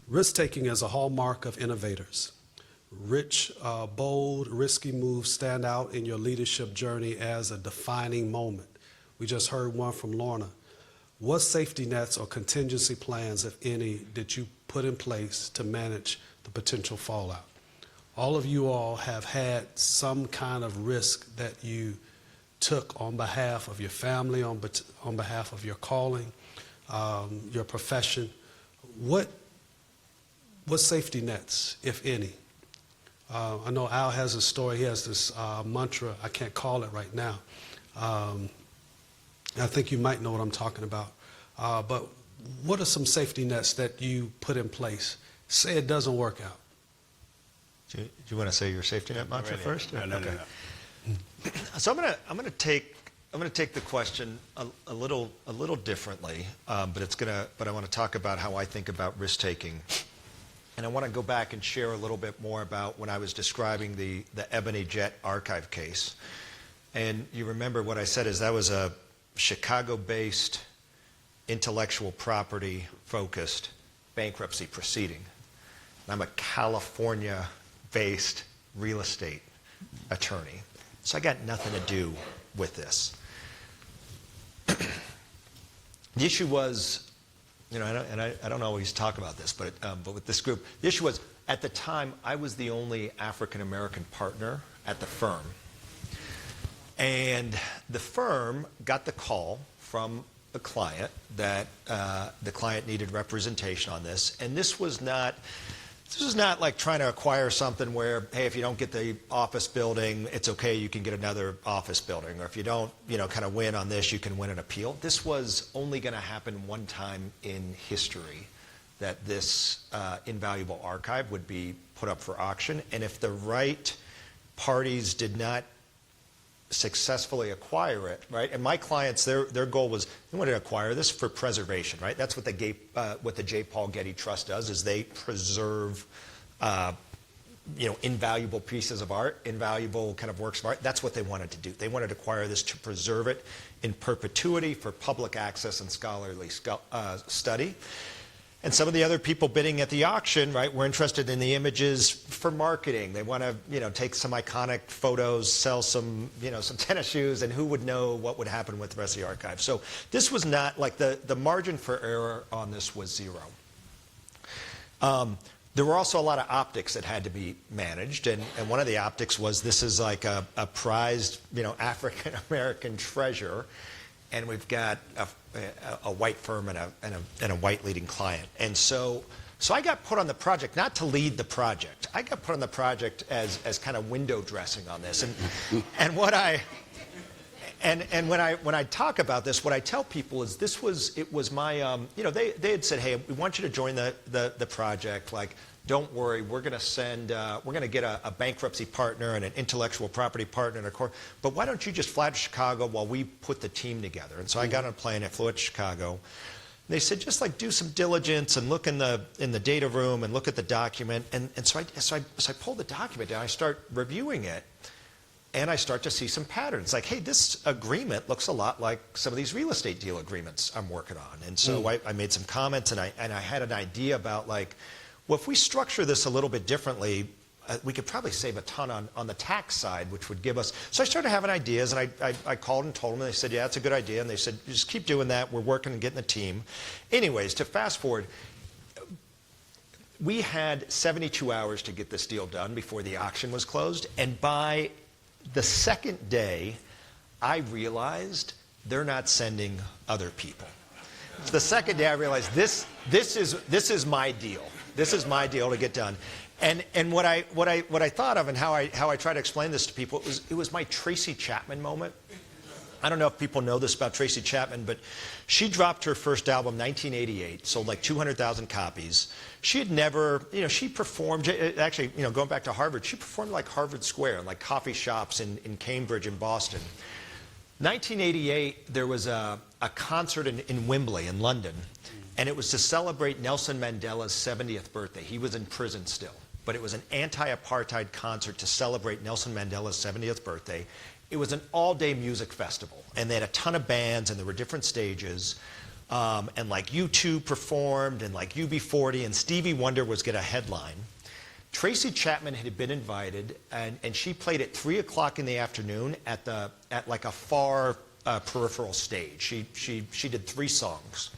Risk-taking is a hallmark of innovators. Rich, bold, risky moves stand out in your leadership journey as a defining moment. We just heard one from Lorna. What safety nets or contingency plans, if any, did you put in place to manage the potential fallout? All of you all have had some kind of risk that you took on behalf of your family, on behalf of your calling, your profession. What safety nets, if any? I know Al has a story. He has this mantra. I can't call it right now. I think you might know what I'm talking about. But what are some safety nets that you put in place? Say it doesn't work out. Do you want to say your safety net mantra first? No. So I'm gonna take the question a little differently, but I want to talk about how I think about risk taking, and I want to go back and share a little bit more about when I was describing the Ebony Jet archive case. And you remember what I said is that was a Chicago-based, intellectual property-focused bankruptcy proceeding. And I'm a California-based real estate attorney. So I got nothing to do with this. The issue was, I don't always talk about this, but with this group, the issue was, at the time, I was the only African-American partner at the firm. And the firm got the call from the client that the client needed representation on this. And this was not like trying to acquire something where, hey, if you don't get the office building, it's okay, you can get another office building. Or if you don't, kind of win on this, you can win an appeal. This was only going to happen one time in history, that this invaluable archive would be put up for auction. And if the right parties did not successfully acquire it, right? And my clients, their goal was they wanted to acquire this for preservation, right? That's what the J. Paul Getty Trust does, is they preserve, invaluable pieces of art, invaluable kind of works of art. That's what they wanted to do. They wanted to acquire this to preserve it in perpetuity for public access and scholarly study. And some of the other people bidding at the auction, right, were interested in the images for marketing. They want to, take some iconic photos, sell some, some tennis shoes, and who would know what would happen with the rest of the archive. So this was not, like, the margin for error on this was zero. There were also a lot of optics that had to be managed, and one of the optics was this is like a prized, African-American treasure, and we've got a white firm and a white leading client. And so I got put on the project, not to lead the project. I got put on the project as kind of window dressing on this. And when I talk about this, what I tell people is it was my, they had said, hey, we want you to join the project. Like, don't worry, we're going to get a bankruptcy partner and an intellectual property partner and a core. But why don't you just fly to Chicago while we put the team together? And so I got on a plane, I flew out to Chicago. And they said, just like do some diligence and look in the data room and look at the document. And so I pull the document and I start reviewing it. And I start to see some patterns. Like, hey, this agreement looks a lot like some of these real estate deal agreements I'm working on. And so I made some comments, and I had an idea about, like, well, if we structure this a little bit differently, we could probably save a ton on the tax side, which would give us. So I started having ideas, and I called and told them, and they said, yeah, that's a good idea. And they said, just keep doing that. We're working and getting the team. Anyways, to fast forward, we had 72 hours to get this deal done before the auction was closed. And by the second day, I realized they're not sending other people. The second day, I realized this is my deal. This is my deal to get done. And what I thought of, and how I try to explain this to people, it was my Tracy Chapman moment. I don't know if people know this about Tracy Chapman, but she dropped her first album, 1988, sold like 200,000 copies. She had never, she performed, actually, going back to Harvard, she performed like Harvard Square, like coffee shops in Cambridge and Boston. 1988, there was a concert in Wembley in London, and it was to celebrate Nelson Mandela's 70th birthday. He was in prison still, but it was an anti-apartheid concert to celebrate Nelson Mandela's 70th birthday. It was an all-day music festival, and they had a ton of bands, and there were different stages. and like U2 performed, and like UB40, and Stevie Wonder was going to headline. Tracy Chapman had been invited, and she played at 3 o'clock in the afternoon at like a far peripheral stage. She did 3 songs.